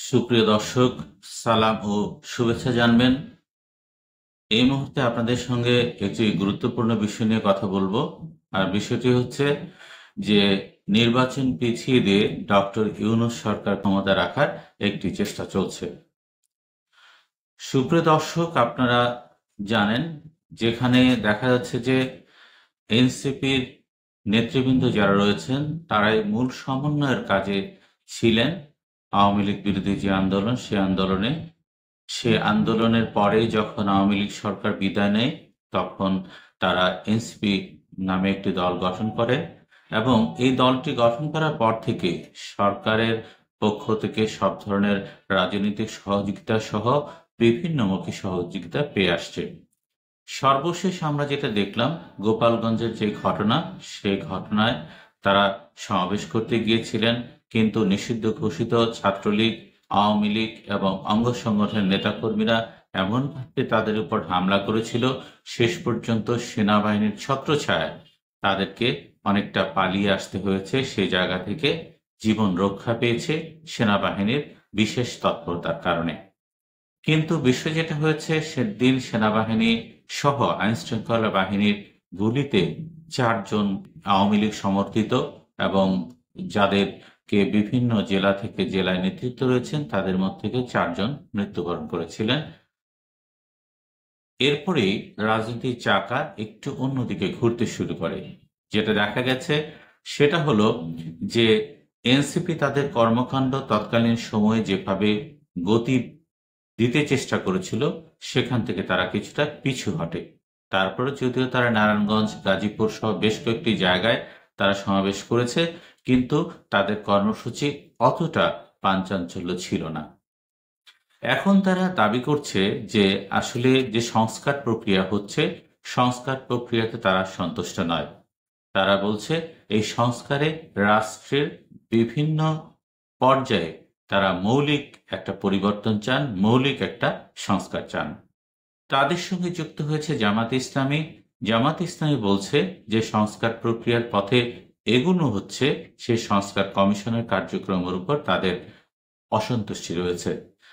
সুপ্রিয় দর্শক, সালাম ও শুভেচ্ছা জানবেন। এই মুহূর্তে আপনাদের সঙ্গে একটি গুরুত্বপূর্ণ বিষয় নিয়ে কথা বলবো। আর বিষয়টি হচ্ছে যে নির্বাচন পিছিয়ে দিয়ে ডক্টর ইউনূস সরকার ক্ষমতা রাখার একটি চেষ্টা চলছে। সুপ্রিয় দর্শক, আপনারা জানেন যেখানে দেখা যাচ্ছে যে এনসিপির নেতৃবৃন্দ যারা রয়েছেন তারাই মূল সমন্বয়ের কাজে ছিলেন। আওয়ামী লীগ বিরোধী যে আন্দোলন, সে আন্দোলনের পরে যখন আওয়ামী লীগ সরকার বিদায় নেয়, তখন তারা এনসিপি নামে একটি দল গঠন করে এবং এই দলটি গঠন করার পর থেকে সরকারের পক্ষ থেকে সব ধরনের রাজনৈতিক সহযোগিতা সহ বিভিন্নমুখী সহযোগিতা পেয়ে আসছে। সর্বশেষ আমরা যেটা দেখলাম, গোপালগঞ্জের যে ঘটনা, সেই ঘটনায় তারা সমাবেশ করতে গিয়েছিলেন, কিন্তু নিষিদ্ধ ঘোষিত ছাত্রলীগ, আওয়ামী লীগ এবং অঙ্গ সংগঠনের নেতাকর্মীরা এমনভাবে তাদের উপর হামলা করেছিল, শেষ পর্যন্ত সেনাবাহিনীর ছত্রছায়ায় তাদেরকে অনেকটা পালিয়ে আসতে হয়েছে। সেই জায়গা থেকে জীবন রক্ষা পেয়েছে সেনাবাহিনীর বিশেষ তৎপরতার কারণে। কিন্তু বিষয় যেটা হয়েছে, সেদিন সেনাবাহিনী সহ আইনশৃঙ্খলা বাহিনীর গুলিতে ৪ জন আওয়ামী লীগ সমর্থিত এবং যাদেরকে বিভিন্ন জেলা থেকে জেলায় নেতৃত্ব রয়েছেন তাদের মধ্যে থেকে ৪ জন মৃত্যুবরণ করেছিলেন। এরপরেই রাজনীতির চাকা একটু অন্যদিকে ঘুরতে শুরু করে। যেটা দেখা গেছে সেটা হলো যে এনসিপি তাদের কর্মকাণ্ড তৎকালীন সময়ে যেভাবে গতি দিতে চেষ্টা করেছিল, সেখান থেকে তারা কিছুটা পিছু হটে। তারপরে যদিও তারা নারায়ণগঞ্জ, গাজীপুর সহ বেশ কয়েকটি জায়গায় তারা সমাবেশ করেছে, কিন্তু তাদের কর্মসূচি অতটা পাঞ্চাঞ্চল্য ছিল না। এখন তারা দাবি করছে যে আসলে যে সংস্কার প্রক্রিয়া হচ্ছে, সংস্কার প্রক্রিয়াতে তারা সন্তুষ্ট নয়। তারা বলছে এই সংস্কারে রাষ্ট্রের বিভিন্ন পর্যায়ে তারা মৌলিক একটা পরিবর্তন চান, মৌলিক একটা সংস্কার চান। তাদের সঙ্গে যুক্ত হয়েছে জামাতে ইসলামী। জামাতে ইসলামী বলছে যে সংস্কার প্রক্রিয়ার পথে এগুনো হচ্ছে, সেই সংস্কার কমিশনের কার্যক্রমের উপর তাদের অসন্তুষ্টি রয়েছে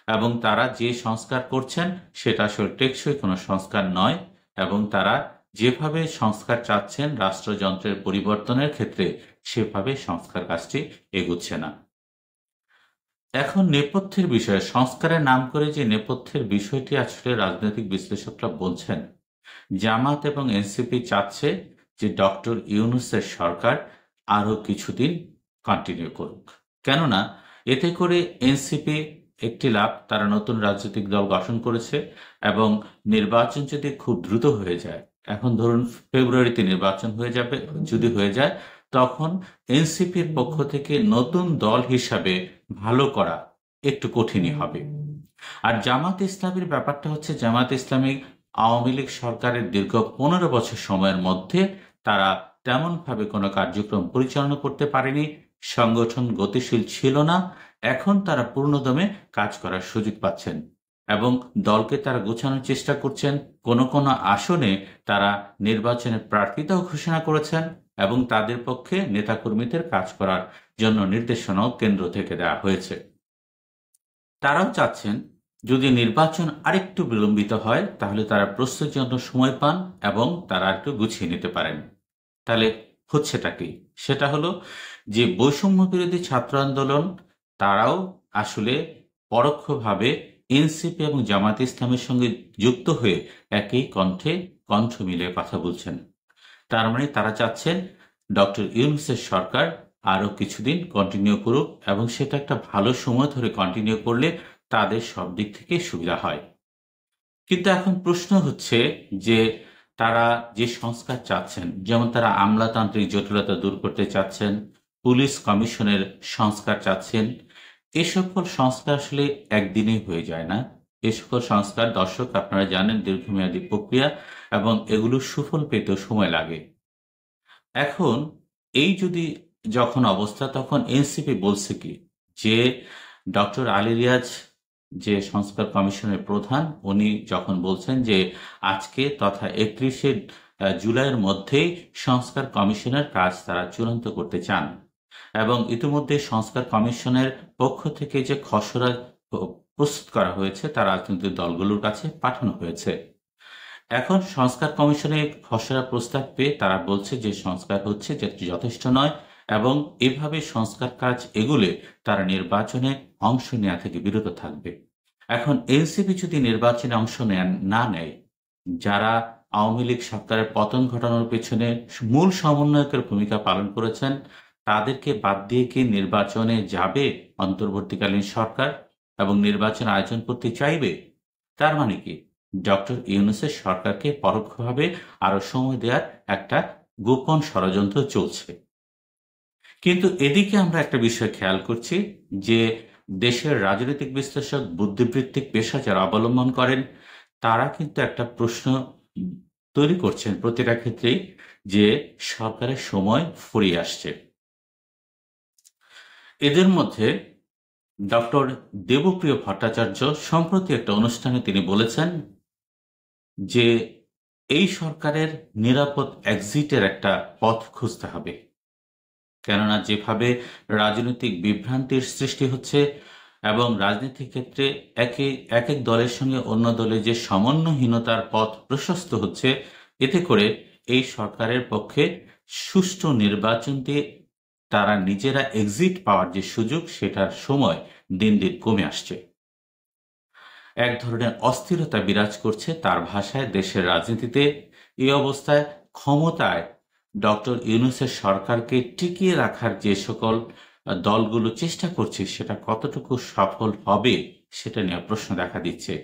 এবং তারা যে সংস্কার করছেন সেটা আসলে টেকসই কোনো সংস্কার নয় এবং তারা যেভাবে সংস্কার চাচ্ছেন রাষ্ট্রযন্ত্রের পরিবর্তনের ক্ষেত্রে, সেভাবে সংস্কার কাজটি এগুচ্ছে না। এখন নেপথ্যের বিষয়ে সংস্কারের নাম করে যে নেপথ্যের বিষয়টি আসলে রাজনৈতিক বিশ্লেষকরা বলছেন, জামাত এবং এনসিপি চাচ্ছে যে ডক্টর ইউনূসের সরকার আরো কিছুদিন কন্টিনিউ করুক। কেননা এতে করে এনসিপি একটি লাভ, তারা নতুন রাজনৈতিক দল গঠন করেছে এবং নির্বাচন যদি খুব দ্রুত হয়ে যায়, এখন ধরুন ফেব্রুয়ারিতে নির্বাচন হয়ে যাবে, যদি হয়ে যায় তখন এনসিপির পক্ষ থেকে নতুন দল হিসাবে ভালো করা একটু কঠিনই হবে। আর জামাত ইসলামীর ব্যাপারটা হচ্ছে, জামাত ইসলামী আওয়ামী লীগ সরকারের দীর্ঘ ১৫ বছর সময়ের মধ্যে তারা তেমনভাবে কোনো কার্যক্রম পরিচালনা করতে পারেনি, সংগঠন গতিশীল ছিল না। এখন তারা পূর্ণদমে কাজ করার সুযোগ পাচ্ছেন এবং দলকে তারা গোছানোর চেষ্টা করছেন। কোনো কোনো আসনে তারা নির্বাচনের প্রার্থিতাও ঘোষণা করেছেন এবং তাদের পক্ষে নেতাকর্মীদের কাজ করার জন্য নির্দেশনাও কেন্দ্র থেকে দেওয়া হয়েছে। তারাও চাচ্ছেন যদি নির্বাচন আরেকটু বিলম্বিত হয় তাহলে তারা প্রস্তুতির জন্য সময় পান এবং তারা একটু গুছিয়ে নিতে পারেন। তাহলে হচ্ছেটা কি? সেটা হলো যে বৈষম্য বিরোধী ছাত্র আন্দোলন তারাও আসলে পরোক্ষভাবে এনসিপি এবং জামাত ইসলামের সঙ্গে যুক্ত হয়ে একই কণ্ঠে কণ্ঠ মিলিয়ে কথা বলছেন। তার মানে তারা চাচ্ছেন ডক্টর ইউনূসের সরকার আরো কিছুদিন কন্টিনিউ করুক এবং সেটা একটা ভালো সময় ধরে কন্টিনিউ করলে তাদের সব দিক থেকে সুবিধা হয়। কিন্তু এখন প্রশ্ন হচ্ছে যে তারা যে সংস্কার চাচ্ছেন, যেমন তারা আমলাতান্ত্রিক জটিলতা দূর করতে চাচ্ছেন, পুলিশ কমিশনের সংস্কার চাচ্ছেন, এ সকল সংস্কার আসলে একদিনেই হয়ে যায় না। এ সকল সংস্কার, দর্শক আপনারা জানেন, দীর্ঘমেয়াদী প্রক্রিয়া এবং এগুলো সুফল পেতেও সময় লাগে। এখন এই যদি যখন অবস্থা, তখন এনসিপি বলছে কি যে ডক্টর আলী রিয়াজ যে সংস্কার কমিশনের প্রধান, উনি যখন বলছেন যে আজকে তথা ৩১শে জুলাইয়ের মধ্যেই সংস্কার কমিশনের কাজ তারা চূড়ান্ত করতে চান এবং ইতিমধ্যে সংস্কার কমিশনের পক্ষ থেকে যে খসড়া প্রস্তুত করা হয়েছে তা রাজনৈতিক দলগুলোর কাছে পাঠানো হয়েছে। এখন সংস্কার কমিশনের খসড়া প্রস্তাব পেয়ে তারা বলছে যে সংস্কার হচ্ছে, যে যথেষ্ট নয়, এবং এভাবে সংস্কার কাজ এগুলে তারা নির্বাচনে অংশ নেওয়া থেকে বিরত থাকবে। এখন এনসিপি যদি নির্বাচনে অংশ না নেয়, যারা আওয়ামী লীগ সরকারের পতন ঘটানোর পেছনে মূল সমন্বয়কের ভূমিকা পালন করেছেন, তাদেরকে বাদ দিয়ে কি নির্বাচনে যাবে অন্তর্বর্তীকালীন সরকার এবং নির্বাচন আয়োজন করতে চাইবে? তার মানে কি ডক্টর ইউনূসের সরকারকে পরোক্ষভাবে আরো সময় দেওয়ার একটা গোপন ষড়যন্ত্র চলছে। কিন্তু এদিকে আমরা একটা বিষয় খেয়াল করছি যে দেশের রাজনৈতিক বিশ্লেষক, বুদ্ধিবৃত্তিক পেশা যারা অবলম্বন করেন, তারা কিন্তু একটা প্রশ্ন তৈরি করছেন প্রতিটা ক্ষেত্রেই, যে সরকারের সময় ফুরিয়ে আসছে। এদের মধ্যে ডক্টর দেবপ্রিয় ভট্টাচার্য সম্প্রতি একটা অনুষ্ঠানে তিনি বলেছেন যে এই সরকারের নিরাপদ এক্সিটের একটা পথ খুঁজতে হবে, কেননা যেভাবে রাজনৈতিক বিভ্রান্তির সৃষ্টি হচ্ছে এবং রাজনীতির ক্ষেত্রে এক এক দলের সঙ্গে অন্য দলের যে সমন্বয়হীনতার পথ প্রশস্ত হচ্ছে, এতে করে এই সরকারের পক্ষে সুষ্ঠু নির্বাচন দিয়ে তারা নিজেরা এক্সিট পাওয়ার যে সুযোগ, সেটার সময় দিন দিন কমে আসছে। এক ধরনের অস্থিরতা বিরাজ করছে তার ভাষায় দেশের রাজনীতিতে। এই অবস্থায় ক্ষমতায় ডক্টর ইউনূসের সরকারকে টিকিয়ে রাখার যে সকল দলগুলো চেষ্টা করছে, সেটা কতটুকু সফল হবে সেটা নিয়ে প্রশ্ন দেখা দিচ্ছে।